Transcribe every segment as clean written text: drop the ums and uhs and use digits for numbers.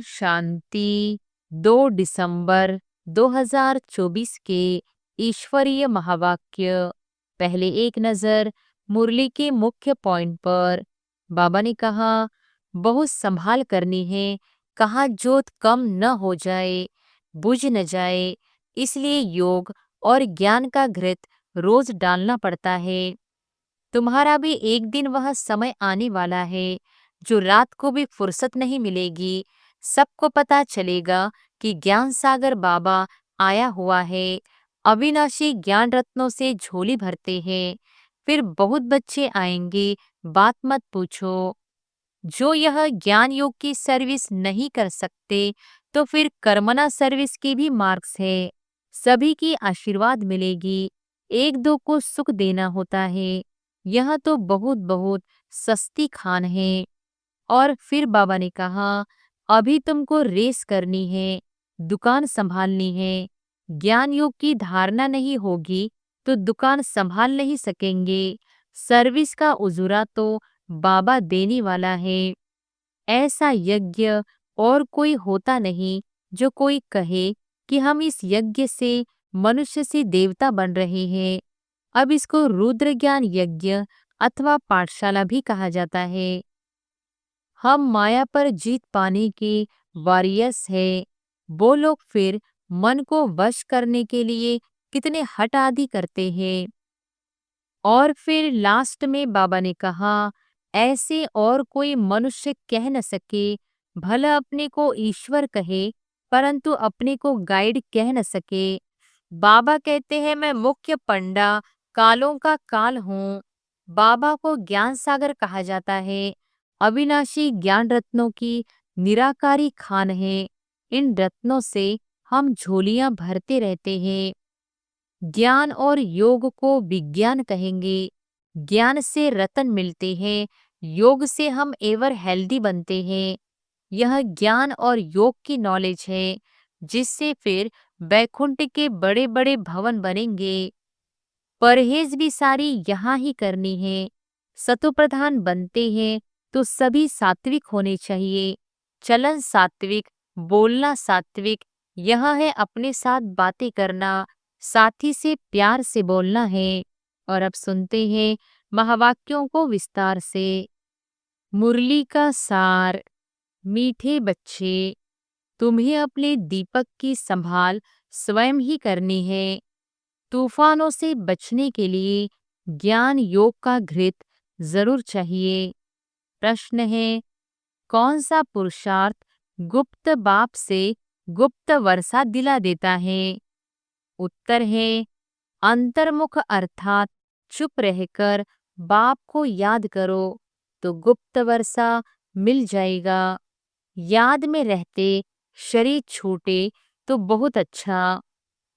शांति। 2 दिसंबर 2024 के ईश्वरीय महावाक्य। पहले एक नजर मुरली के मुख्य पॉइंट पर। बाबा ने कहा, बहुत संभाल करनी है, कहाँ जोत कम न हो जाए, बुझ न जाए, इसलिए योग और ज्ञान का घृत रोज डालना पड़ता है। तुम्हारा भी एक दिन वह समय आने वाला है जो रात को भी फुर्सत नहीं मिलेगी। सबको पता चलेगा कि ज्ञान सागर बाबा आया हुआ है। अविनाशी ज्ञान रत्नों से झोली भरते हैं। फिर बहुत बच्चे आएंगे, बात मत पूछो। जो यह ज्ञान योग की सर्विस नहीं कर सकते तो फिर कर्मना सर्विस की भी मार्क्स है। सभी की आशीर्वाद मिलेगी। एक दो को सुख देना होता है। यह तो बहुत बहुत सस्ती खान है। और फिर बाबा ने कहा, अभी तुमको रेस करनी है, दुकान संभालनी है। ज्ञान योग की धारणा नहीं होगी तो दुकान संभाल नहीं सकेंगे। सर्विस का उजूरा तो बाबा देने वाला है। ऐसा यज्ञ और कोई होता नहीं जो कोई कहे कि हम इस यज्ञ से मनुष्य से देवता बन रहे हैं। अब इसको रुद्र ज्ञान यज्ञ अथवा पाठशाला भी कहा जाता है। हम माया पर जीत पाने के वॉरियर्स है। वो लोग फिर मन को वश करने के लिए कितने हठ आदि करते हैं। और फिर लास्ट में बाबा ने कहा, ऐसे और कोई मनुष्य कह न सके, भला अपने को ईश्वर कहे परंतु अपने को गाइड कह न सके। बाबा कहते हैं, मैं मुख्य पंडा कालों का काल हूँ। बाबा को ज्ञान सागर कहा जाता है। अविनाशी ज्ञान रत्नों की निराकारी खान है। इन रत्नों से हम झोलियां भरते रहते हैं। ज्ञान और योग को विज्ञान कहेंगे। ज्ञान से रतन मिलते हैं, योग से हम एवर हेल्दी बनते हैं। यह ज्ञान और योग की नॉलेज है जिससे फिर बैकुंठ के बड़े बड़े भवन बनेंगे। परहेज भी सारी यहाँ ही करनी है। सतोप्रधान बनते हैं तो सभी सात्विक होने चाहिए। चलन सात्विक, बोलना सात्विक। यह है अपने साथ बातें करना, साथी से प्यार से बोलना है। और अब सुनते हैं महावाक्यों को विस्तार से। मुरली का सार। मीठे बच्चे, तुम्हें अपने दीपक की संभाल स्वयं ही करनी है। तूफानों से बचने के लिए ज्ञान योग का घृत जरूर चाहिए। प्रश्न है, कौन सा पुरुषार्थ गुप्त बाप से गुप्त वर्षा दिला देता है? उत्तर है, अंतर्मुख अर्थात चुप रहकर बाप को याद करो तो गुप्त वर्षा मिल जाएगा। याद में रहते शरीर छूटे तो बहुत अच्छा,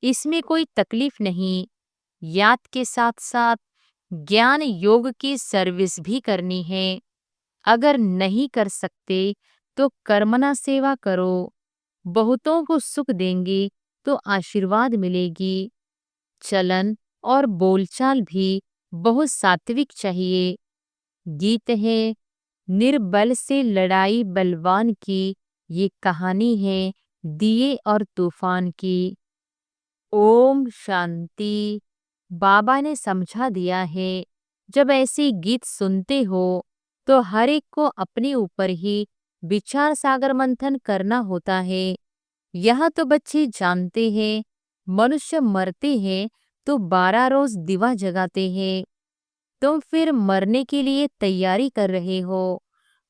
इसमें कोई तकलीफ नहीं। याद के साथ साथ ज्ञान योग की सर्विस भी करनी है। अगर नहीं कर सकते तो कर्मना सेवा करो। बहुतों को सुख देंगे तो आशीर्वाद मिलेगी। चलन और बोलचाल भी बहुत सात्विक चाहिए। गीत है, निर्बल से लड़ाई बलवान की, ये कहानी है दिए और तूफान की। ओम शांति। बाबा ने समझा दिया है, जब ऐसे गीत सुनते हो तो हर एक को अपने ऊपर ही विचार सागर मंथन करना होता है। यह तो बच्चे जानते हैं। मनुष्य मरते हैं तो 12 रोज दिवा जगाते हैं। तुम फिर मरने के लिए तैयारी कर रहे हो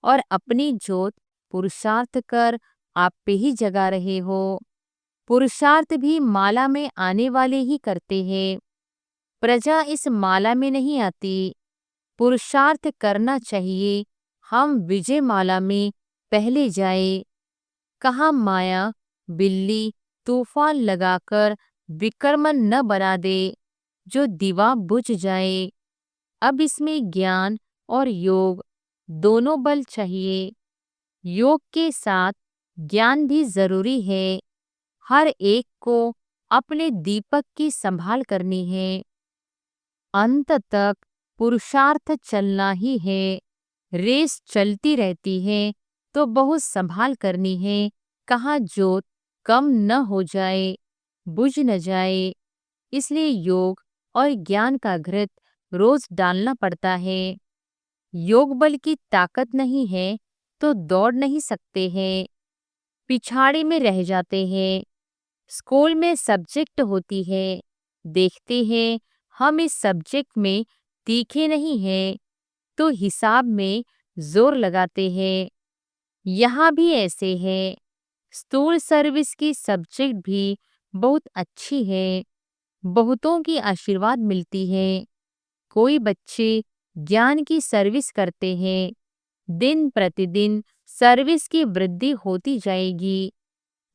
और अपनी जोत पुरुषार्थ कर आप पे ही जगा रहे हो। पुरुषार्थ भी माला में आने वाले ही करते हैं। प्रजा इस माला में नहीं आती। पुरुषार्थ करना चाहिए, हम विजय माला में पहले जाए। कहाँ माया बिल्ली तूफान लगाकर विक्रमण न बना दे जो दीवा बुझ जाए। अब इसमें ज्ञान और योग दोनों बल चाहिए। योग के साथ ज्ञान भी जरूरी है। हर एक को अपने दीपक की संभाल करनी है। अंत तक पुरुषार्थ चलना ही है। रेस चलती रहती है तो बहुत संभाल करनी है कहाँ जोत कम न हो जाए, बुझ न जाए। इसलिए योग और ज्ञान का घृत रोज डालना पड़ता है। योग बल की ताकत नहीं है तो दौड़ नहीं सकते हैं, पिछाड़ी में रह जाते हैं। स्कूल में सब्जेक्ट होती है, देखते हैं हम इस सब्जेक्ट में तीखे नहीं हैं तो हिसाब में जोर लगाते हैं। यहाँ भी ऐसे है। स्कूल सर्विस की सब्जेक्ट भी बहुत अच्छी है, बहुतों की आशीर्वाद मिलती है। कोई बच्चे ज्ञान की सर्विस करते हैं, दिन प्रतिदिन सर्विस की वृद्धि होती जाएगी।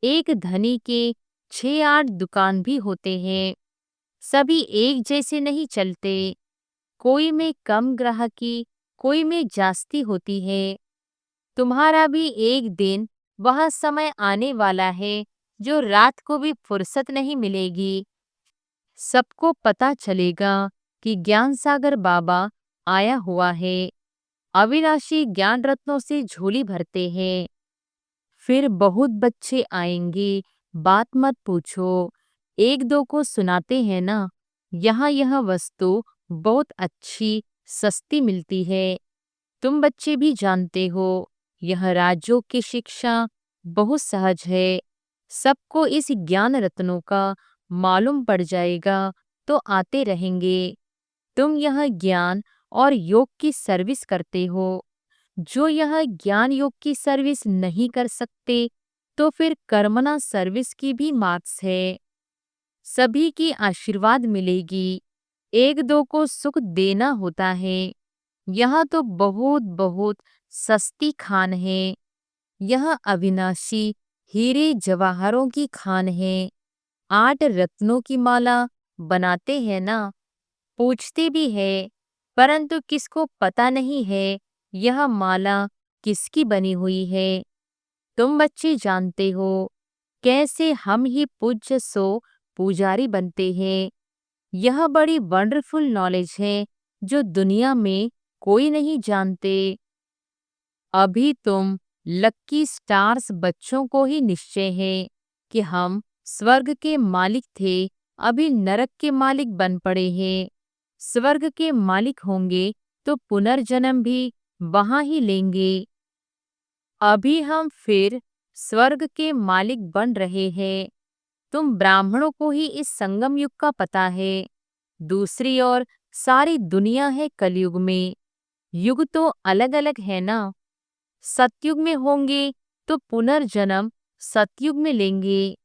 एक धनी के 6-8 दुकान भी होते हैं, सभी एक जैसे नहीं चलते। कोई में कम ग्राहकी, कोई में जास्ती होती है। तुम्हारा भी एक दिन वह समय आने वाला है जो रात को भी फुर्सत नहीं मिलेगी। सबको पता चलेगा कि ज्ञान सागर बाबा आया हुआ है। अविनाशी ज्ञान रत्नों से झोली भरते हैं। फिर बहुत बच्चे आएंगे, बात मत पूछो। एक दो को सुनाते हैं ना, यहाँ यह वस्तु बहुत अच्छी सस्ती मिलती है। तुम बच्चे भी जानते हो, यह राजयोग की शिक्षा बहुत सहज है। सबको इस ज्ञान रत्नों का मालूम पड़ जाएगा तो आते रहेंगे। तुम यह ज्ञान और योग की सर्विस करते हो। जो यह ज्ञान योग की सर्विस नहीं कर सकते तो फिर कर्मणा सर्विस की भी मार्क्स है। सभी की आशीर्वाद मिलेगी, एक दो को सुख देना होता है। यह तो बहुत बहुत सस्ती खान है। यह अविनाशी हीरे जवाहरों की खान है। 8 रत्नों की माला बनाते हैं ना, पूछते भी है, परंतु किसको पता नहीं है यह माला किसकी बनी हुई है। तुम बच्चे जानते हो कैसे हम ही पूज्य सो पुजारी बनते हैं। यह बड़ी वंडरफुल नॉलेज है जो दुनिया में कोई नहीं जानते। अभी तुम लक्की स्टार्स बच्चों को ही निश्चय है कि हम स्वर्ग के मालिक थे, अभी नरक के मालिक बन पड़े हैं। स्वर्ग के मालिक होंगे तो पुनर्जन्म भी वहां ही लेंगे। अभी हम फिर स्वर्ग के मालिक बन रहे हैं। तुम ब्राह्मणों को ही इस संगम युग का पता है। दूसरी ओर सारी दुनिया है कलयुग में। युग तो अलग अलग है ना। सतयुग में होंगे तो पुनर्जन्म सतयुग में लेंगे।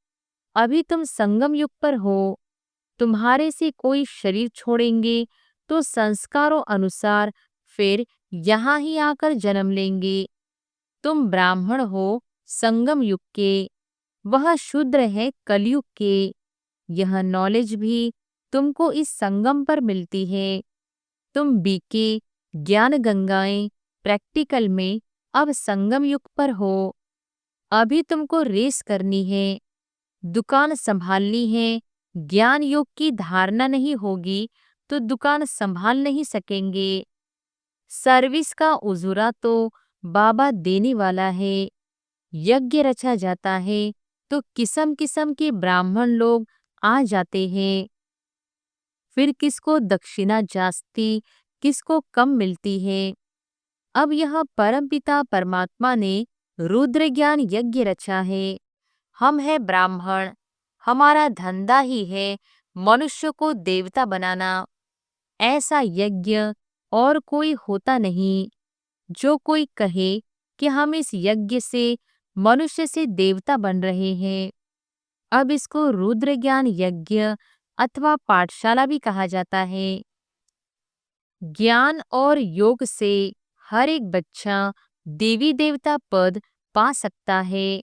अभी तुम संगम युग पर हो। तुम्हारे से कोई शरीर छोड़ेंगे तो संस्कारों अनुसार फिर यहाँ ही आकर जन्म लेंगे। तुम ब्राह्मण हो संगम युग के, वह शूद्र है कलयुग के। यह नॉलेज भी तुमको इस संगम पर मिलती है। तुम बीके ज्ञान गंगाएं प्रैक्टिकल में अब संगम युग पर हो। अभी तुमको रेस करनी है, दुकान संभालनी है। ज्ञान योग की धारणा नहीं होगी तो दुकान संभाल नहीं सकेंगे। सर्विस का उजूरा तो बाबा देने वाला है। यज्ञ रचा जाता है तो किस्म किस्म के ब्राह्मण लोग आ जाते हैं। फिर किसको दक्षिणा जास्ती, किसको कम मिलती है। अब यह परमपिता परमात्मा ने रुद्र ज्ञान यज्ञ रचा है। हम है ब्राह्मण, हमारा धंधा ही है मनुष्य को देवता बनाना। ऐसा यज्ञ और कोई होता नहीं। जो कोई कहे कि हम इस यज्ञ से मनुष्य से देवता बन रहे हैं, अब इसको रुद्र ज्ञान यज्ञ अथवा पाठशाला भी कहा जाता है। ज्ञान और योग से हर एक बच्चा देवी देवता पद पा सकता है।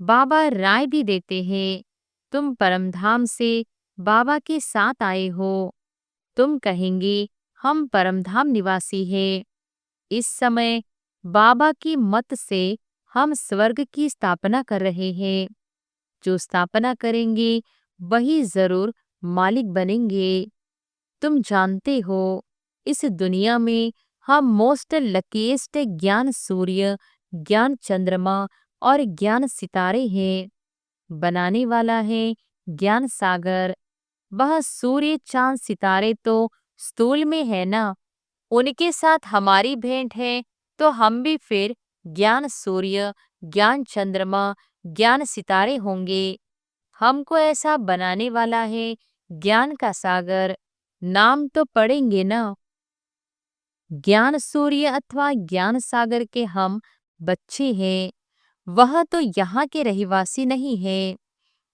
बाबा राय भी देते हैं, तुम परमधाम से बाबा के साथ आए हो। तुम कहेंगे हम परमधाम निवासी हैं। इस समय बाबा की मत से हम स्वर्ग की स्थापना कर रहे हैं। जो स्थापना करेंगे वही जरूर मालिक बनेंगे। तुम जानते हो इस दुनिया में हम मोस्ट लकीएस्ट ज्ञान सूर्य, ज्ञान चंद्रमा, और ज्ञान सितारे हैं। बनाने वाला है ज्ञान सागर। वह सूर्य चांद सितारे तो स्थूल में है ना, उनके साथ हमारी भेंट है, तो हम भी फिर ज्ञान सूर्य, ज्ञान चंद्रमा, ज्ञान सितारे होंगे। हमको ऐसा बनाने वाला है ज्ञान का सागर। नाम तो पढ़ेंगे ना। ज्ञान सूर्य अथवा ज्ञान सागर के हम बच्चे हैं। वह तो यहाँ के रहवासी नहीं है।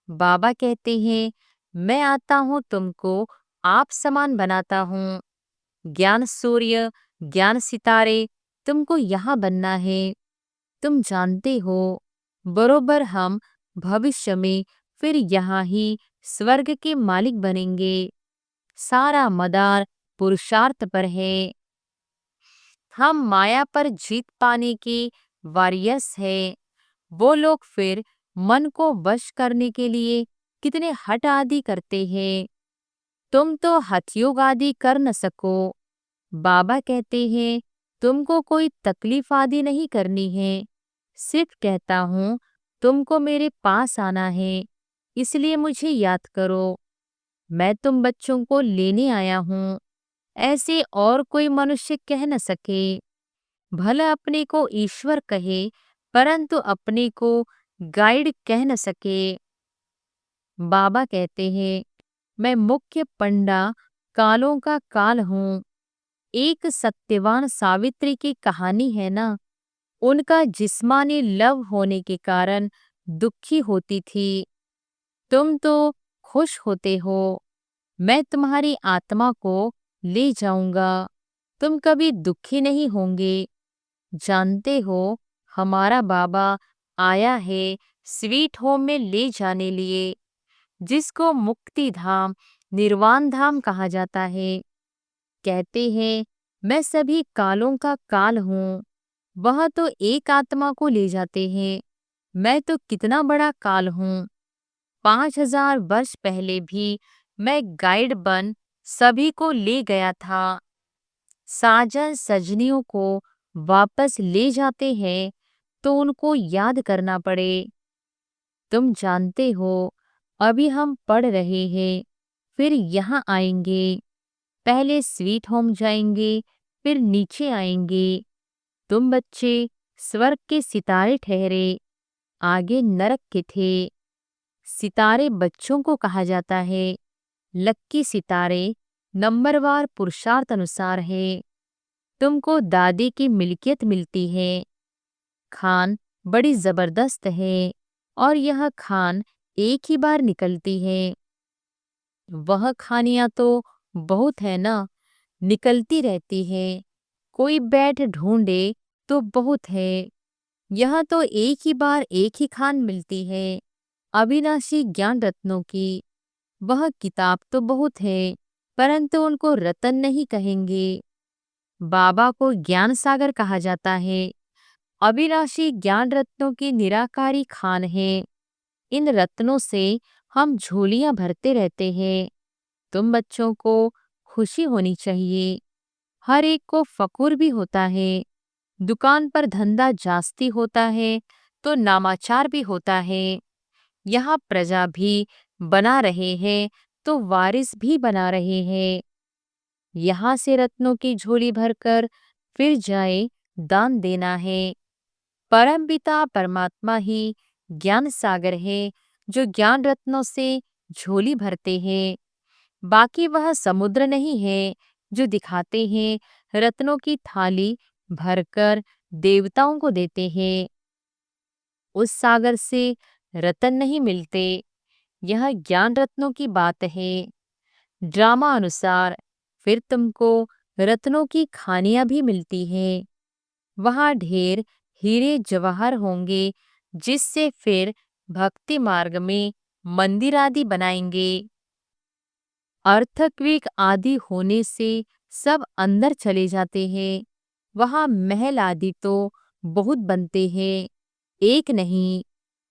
बाबा कहते हैं, मैं आता हूँ तुमको आप समान बनाता हूँ। ज्ञान सूर्य, ज्ञान सितारे, तुमको यहाँ बनना है। तुम जानते हो, बरोबर हम भविष्य में फिर यहाँ ही स्वर्ग के मालिक बनेंगे। सारा मदार पुरुषार्थ पर है। हम माया पर जीत पाने के वॉरियर्स है। वो लोग फिर मन को वश करने के लिए कितने हठ आदि करते हैं। तुम तो हठयोग आदि कर न सको। बाबा कहते हैं, तुमको कोई तकलीफ आदि नहीं करनी है। सिर्फ कहता हूँ, तुमको मेरे पास आना है, इसलिए मुझे याद करो। मैं तुम बच्चों को लेने आया हूँ। ऐसे और कोई मनुष्य कह न सके। भला अपने को ईश्वर कहे, परंतु अपने को गाइड कह न सके। बाबा कहते हैं, मैं मुख्य पंडा कालों का काल हूँ। एक सत्यवान सावित्री की कहानी है ना, उनका जिस्मानी लव होने के कारण दुखी होती थी। तुम तो खुश होते हो। मैं तुम्हारी आत्मा को ले जाऊंगा। तुम कभी दुखी नहीं होंगे। जानते हो, हमारा बाबा आया है स्वीट होम में ले जाने लिए, जिसको मुक्ति धाम, निर्वाण धाम कहा जाता है। कहते हैं, मैं सभी कालों का काल हूँ। वह तो एक आत्मा को ले जाते हैं। मैं तो कितना बड़ा काल हूँ। 5000 वर्ष पहले भी मैं गाइड बन सभी को ले गया था। साजन सजनियों को वापस ले जाते हैं तो उनको याद करना पड़े। तुम जानते हो, अभी हम पढ़ रहे हैं, फिर यहाँ आएंगे। पहले स्वीट होम जाएंगे, फिर नीचे आएंगे। तुम बच्चे स्वर्ग के सितारे ठहरे, आगे नरक के थे। सितारे बच्चों को कहा जाता है। लक्की सितारे नंबरवार पुरुषार्थ अनुसार है। तुमको दादी की मिल्कियत मिलती है। खान बड़ी जबरदस्त है, और यह खान एक ही बार निकलती है। वह खानियां तो बहुत है ना, निकलती रहती है। कोई बैठ ढूंढे तो बहुत है। यह तो एक ही बार एक ही खान मिलती है, अविनाशी ज्ञान रत्नों की। वह किताब तो बहुत है, परंतु उनको रतन नहीं कहेंगे। बाबा को ज्ञान सागर कहा जाता है। अविनाशी ज्ञान रत्नों की निराकारी खान है। इन रत्नों से हम झोलियां भरते रहते हैं। तुम बच्चों को खुशी होनी चाहिए। हर एक को फकुर भी होता है। दुकान पर धंधा जास्ती होता है तो नामाचार भी होता है। यहाँ प्रजा भी बना रहे हैं तो वारिस भी बना रहे हैं। यहाँ से रत्नों की झोली भरकर फिर जाए दान देना है। परमपिता परमात्मा ही ज्ञान सागर है, जो ज्ञान रत्नों से झोली भरते हैं। बाकी वह समुद्र नहीं है जो दिखाते हैं रत्नों की थाली भरकर देवताओं को देते हैं। उस सागर से रतन नहीं मिलते। यह ज्ञान रत्नों की बात है। ड्रामा अनुसार फिर तुमको रत्नों की खानियां भी मिलती हैं। वहां ढेर हीरे जवाहर होंगे, जिससे फिर भक्ति मार्ग में मंदिर आदि बनाएंगे। अर्थक्वेक आदि होने से सब अंदर चले जाते हैं। वहां महल आदि तो बहुत बनते हैं, एक नहीं।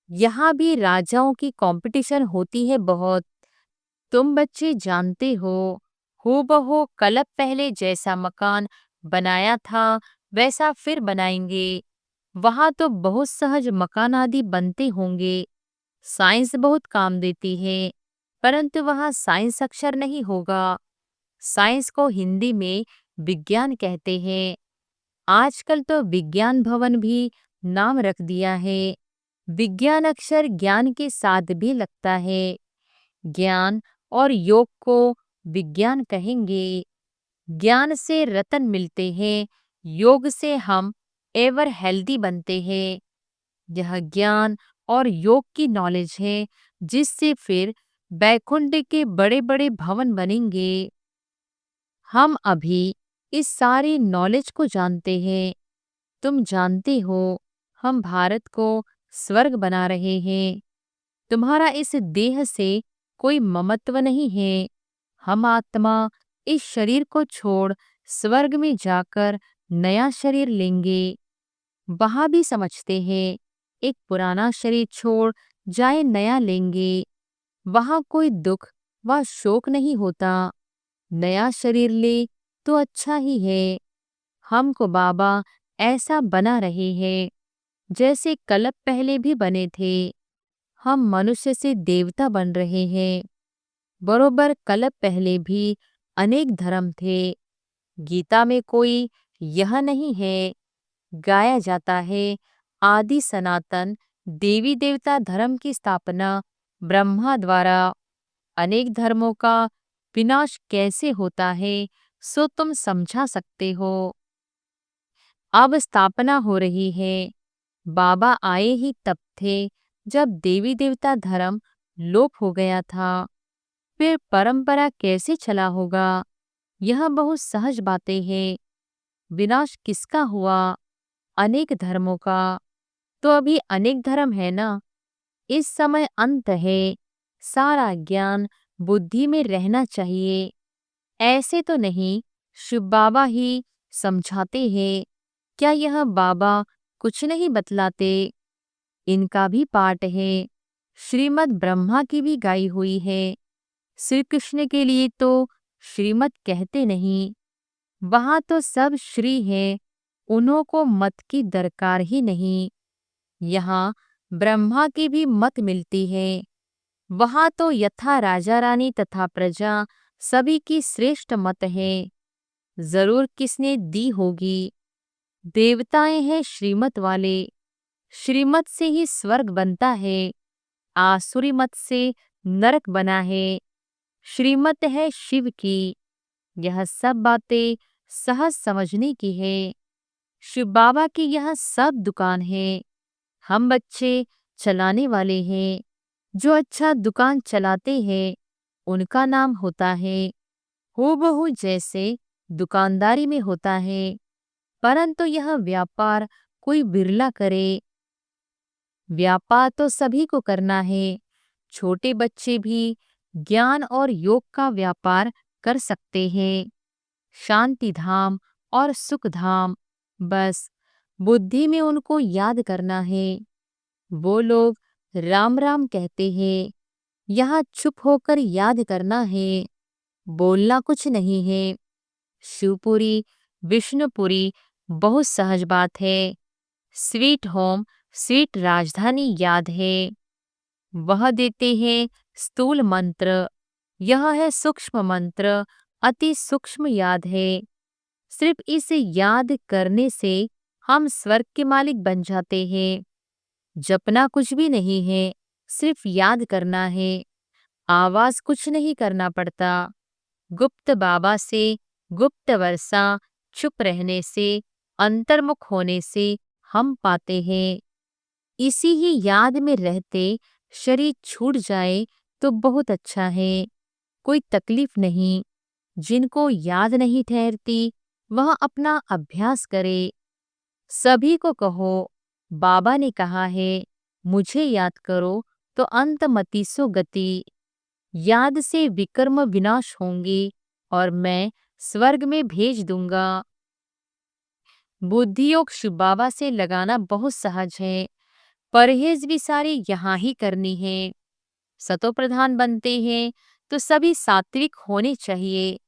यहाँ भी राजाओं की कंपटीशन होती है बहुत। तुम बच्चे जानते हो, हूबहू कल्प पहले जैसा मकान बनाया था वैसा फिर बनाएंगे। वहां तो बहुत सहज मकान आदि बनते होंगे। साइंस बहुत काम देती है, परंतु वहां साइंस अक्षर नहीं होगा। साइंस को हिंदी में विज्ञान कहते हैं। आजकल तो विज्ञान भवन भी नाम रख दिया है। विज्ञान अक्षर ज्ञान के साथ भी लगता है। ज्ञान और योग को विज्ञान कहेंगे। ज्ञान से रतन मिलते हैं, योग से हम एवर हेल्दी बनते हैं। यह ज्ञान और योग की नॉलेज है, जिससे फिर बैकुंठ के बड़े बड़े भवन बनेंगे। हम अभी इस सारी नॉलेज को जानते हैं। तुम जानते हो, हम भारत को स्वर्ग बना रहे हैं। तुम्हारा इस देह से कोई ममत्व नहीं है। हम आत्मा इस शरीर को छोड़ स्वर्ग में जाकर नया शरीर लेंगे। वहां भी समझते हैं, एक पुराना शरीर छोड़ जाए नया लेंगे। वहां कोई दुख व शोक नहीं होता। नया शरीर ले तो अच्छा ही है। हमको बाबा ऐसा बना रहे हैं जैसे कल्प पहले भी बने थे। हम मनुष्य से देवता बन रहे हैं। बरोबर कल्प पहले भी अनेक धर्म थे। गीता में कोई यह नहीं है। गाया जाता है, आदि सनातन देवी देवता धर्म की स्थापना ब्रह्मा द्वारा। अनेक धर्मों का विनाश कैसे होता है, सो तुम समझा सकते हो। अब स्थापना हो रही है। बाबा आए ही तब थे जब देवी देवता धर्म लोप हो गया था। फिर परंपरा कैसे चला होगा? यह बहुत सहज बातें हैं। विनाश किसका हुआ? अनेक धर्मों का। तो अभी अनेक धर्म है ना। इस समय अंत है। सारा ज्ञान बुद्धि में रहना चाहिए। ऐसे तो नहीं, शिव बाबा ही समझाते हैं। क्या यह बाबा कुछ नहीं बतलाते? इनका भी पाठ है। श्रीमद् ब्रह्मा की भी गाई हुई है। श्री कृष्ण के लिए तो श्रीमत कहते नहीं। वहां तो सब श्री है, उन्हों को मत की दरकार ही नहीं। यहाँ ब्रह्मा की भी मत मिलती है। वहां तो यथा राजा रानी तथा प्रजा सभी की श्रेष्ठ मत है। जरूर किसने दी होगी। देवताएं हैं श्रीमत वाले। श्रीमत से ही स्वर्ग बनता है। आसुरी मत से नरक बना है। श्रीमत है शिव की। यह सब बातें सहज समझने की है। शिव बाबा की यह सब दुकान है। हम बच्चे चलाने वाले हैं। जो अच्छा दुकान चलाते हैं, उनका नाम होता है। हूबहू जैसे दुकानदारी में होता है, परंतु यह व्यापार कोई बिरला करे। व्यापार तो सभी को करना है। छोटे बच्चे भी ज्ञान और योग का व्यापार कर सकते हैं। शांति धाम और सुख धाम, बस बुद्धि में उनको याद करना है। वो लोग राम राम कहते हैं। यहाँ चुप होकर याद करना है। बोलना कुछ नहीं है। शिवपुरी विष्णुपुरी बहुत सहज बात है। स्वीट होम स्वीट राजधानी याद है। वह देते हैं स्थूल मंत्र। यह है सूक्ष्म मंत्र, अति सूक्ष्म याद है। सिर्फ इसे याद करने से हम स्वर्ग के मालिक बन जाते हैं। जपना कुछ भी नहीं है, सिर्फ याद करना है। आवाज कुछ नहीं करना पड़ता। गुप्त बाबा से गुप्त वर्षा, चुप रहने से, अंतर्मुख होने से हम पाते हैं। इसी ही याद में रहते शरीर छूट जाए तो बहुत अच्छा है। कोई तकलीफ नहीं। जिनको याद नहीं ठहरती, वह अपना अभ्यास करे। सभी को कहो, बाबा ने कहा है, मुझे याद करो तो अंत मति सो गति। याद से विकर्म विनाश होंगे और मैं स्वर्ग में भेज दूंगा। बुद्धि योग शिव बाबा से लगाना बहुत सहज है। परहेज भी सारी यहाँ ही करनी है। सतो प्रधान बनते हैं तो सभी सात्विक होने चाहिए।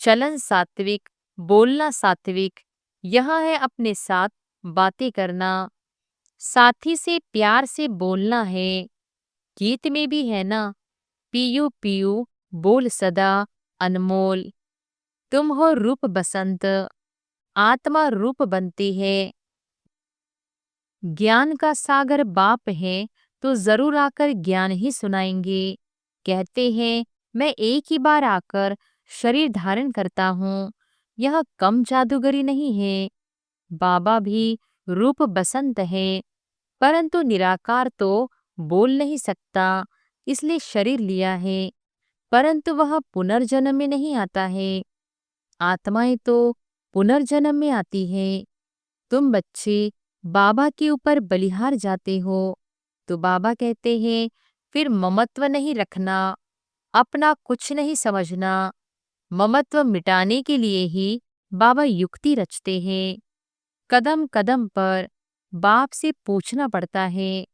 चलन सात्विक, बोलना सात्विक। यह है अपने साथ बातें करना। साथी से प्यार से बोलना है। गीत में भी है ना, पीयू पीयू बोल सदा अनमोल। तुम हो रूप बसंत, आत्मा रूप बनती है। ज्ञान का सागर बाप है, तो जरूर आकर ज्ञान ही सुनाएंगे। कहते हैं मैं एक ही बार आकर शरीर धारण करता हूँ, यह कम जादूगरी नहीं है। बाबा भी रूप बसंत है, परंतु निराकार तो बोल नहीं सकता, इसलिए शरीर लिया है। परंतु वह पुनर्जन्म में नहीं आता है। आत्माएं तो पुनर्जन्म में आती हैं। तुम बच्चे बाबा के ऊपर बलिहार जाते हो, तो बाबा कहते हैं फिर ममत्व नहीं रखना, अपना कुछ नहीं समझना। ममत्व मिटाने के लिए ही बाबा युक्ति रचते हैं। कदम कदम पर बाप से पूछना पड़ता है।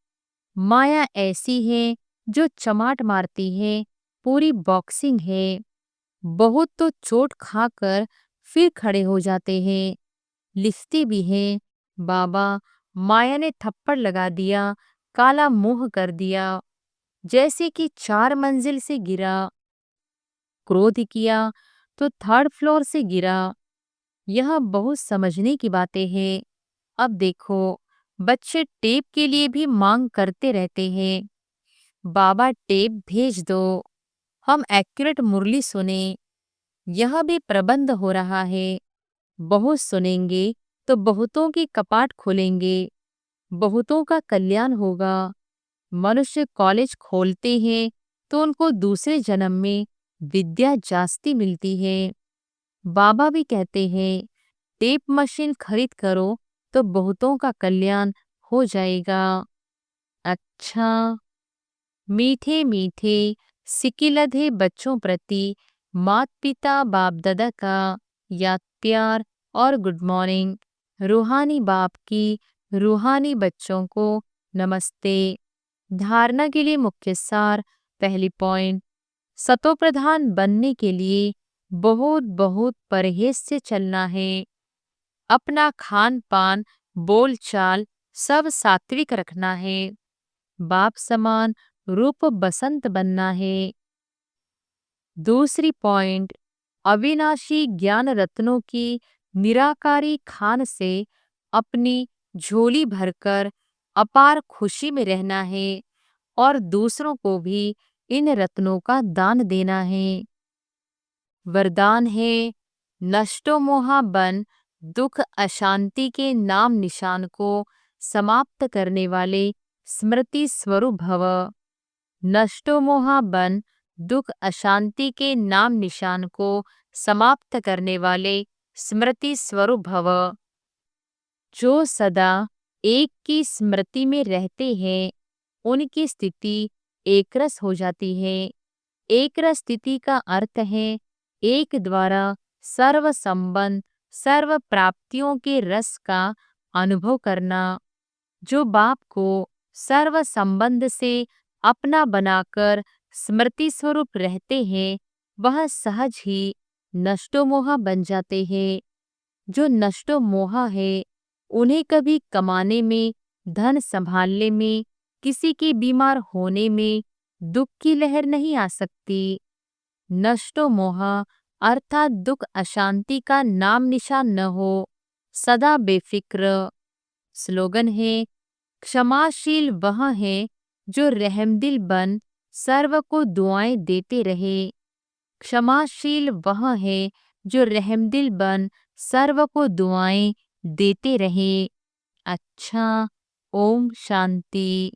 माया ऐसी है जो चमाट मारती है, पूरी बॉक्सिंग है। बहुत तो चोट खाकर फिर खड़े हो जाते हैं। लिखते भी हैं, बाबा माया ने थप्पड़ लगा दिया, काला मुंह कर दिया, जैसे कि 4 मंजिल से गिरा। क्रोध किया तो 3rd फ्लोर से गिरा। यह बहुत समझने की बातें हैं। अब देखो, बच्चे टेप के लिए भी मांग करते रहते हैं। बाबा टेप भेज दो, हम एक्यूरेट मुरली सुने। यह भी प्रबंध हो रहा है। बहुत सुनेंगे तो बहुतों के कपाट खुलेंगे, बहुतों का कल्याण होगा। मनुष्य कॉलेज खोलते हैं तो उनको दूसरे जन्म में विद्या जास्ती मिलती है। बाबा भी कहते हैं टेप मशीन खरीद करो तो बहुतों का कल्याण हो जाएगा। अच्छा, मीठे मीठे सिकिलधे बच्चों प्रति मात पिता बाप दादा का याद प्यार और गुड मॉर्निंग। रूहानी बाप की रूहानी बच्चों को नमस्ते। धारणा के लिए मुख्य सार। पहली पॉइंट, सतोप्रधान बनने के लिए बहुत बहुत परहेज से चलना है। अपना खान पान बोलचाल सब सात्विक रखना है। बाप समान रूप बसंत बनना है। दूसरी पॉइंट, अविनाशी ज्ञान रत्नों की निराकारी खान से अपनी झोली भरकर अपार खुशी में रहना है और दूसरों को भी इन रत्नों का दान देना है। वरदान है, नष्टो मोहा बन दुख अशांति के नाम निशान को समाप्त करने वाले स्मृति स्वरूप भव। नष्टो मोहा बन दुख अशांति के नाम निशान को समाप्त करने वाले स्मृति स्वरूप भव। जो सदा एक की स्मृति में रहते हैं, उनकी स्थिति एकरस हो जाती है। एकरस स्थिति का अर्थ है एक द्वारा सर्व संबंध सर्व प्राप्तियों के रस का अनुभव करना। जो बाप को सर्व संबंध से अपना बनाकर स्मृति स्वरूप रहते हैं, वह सहज ही नष्टो मोहा बन जाते हैं। जो नष्टो मोहा है, उन्हें कभी कमाने में, धन संभालने में, किसी के बीमार होने में दुख की लहर नहीं आ सकती। नष्टो मोहा अर्थात दुख अशांति का नाम निशान न हो, सदा बेफिक्र। स्लोगन है, क्षमाशील वह है जो रहमदिल बन सर्व को दुआएं देते रहे। क्षमाशील वह है जो रहमदिल बन सर्व को दुआएं देते रहे। अच्छा, ओम शांति।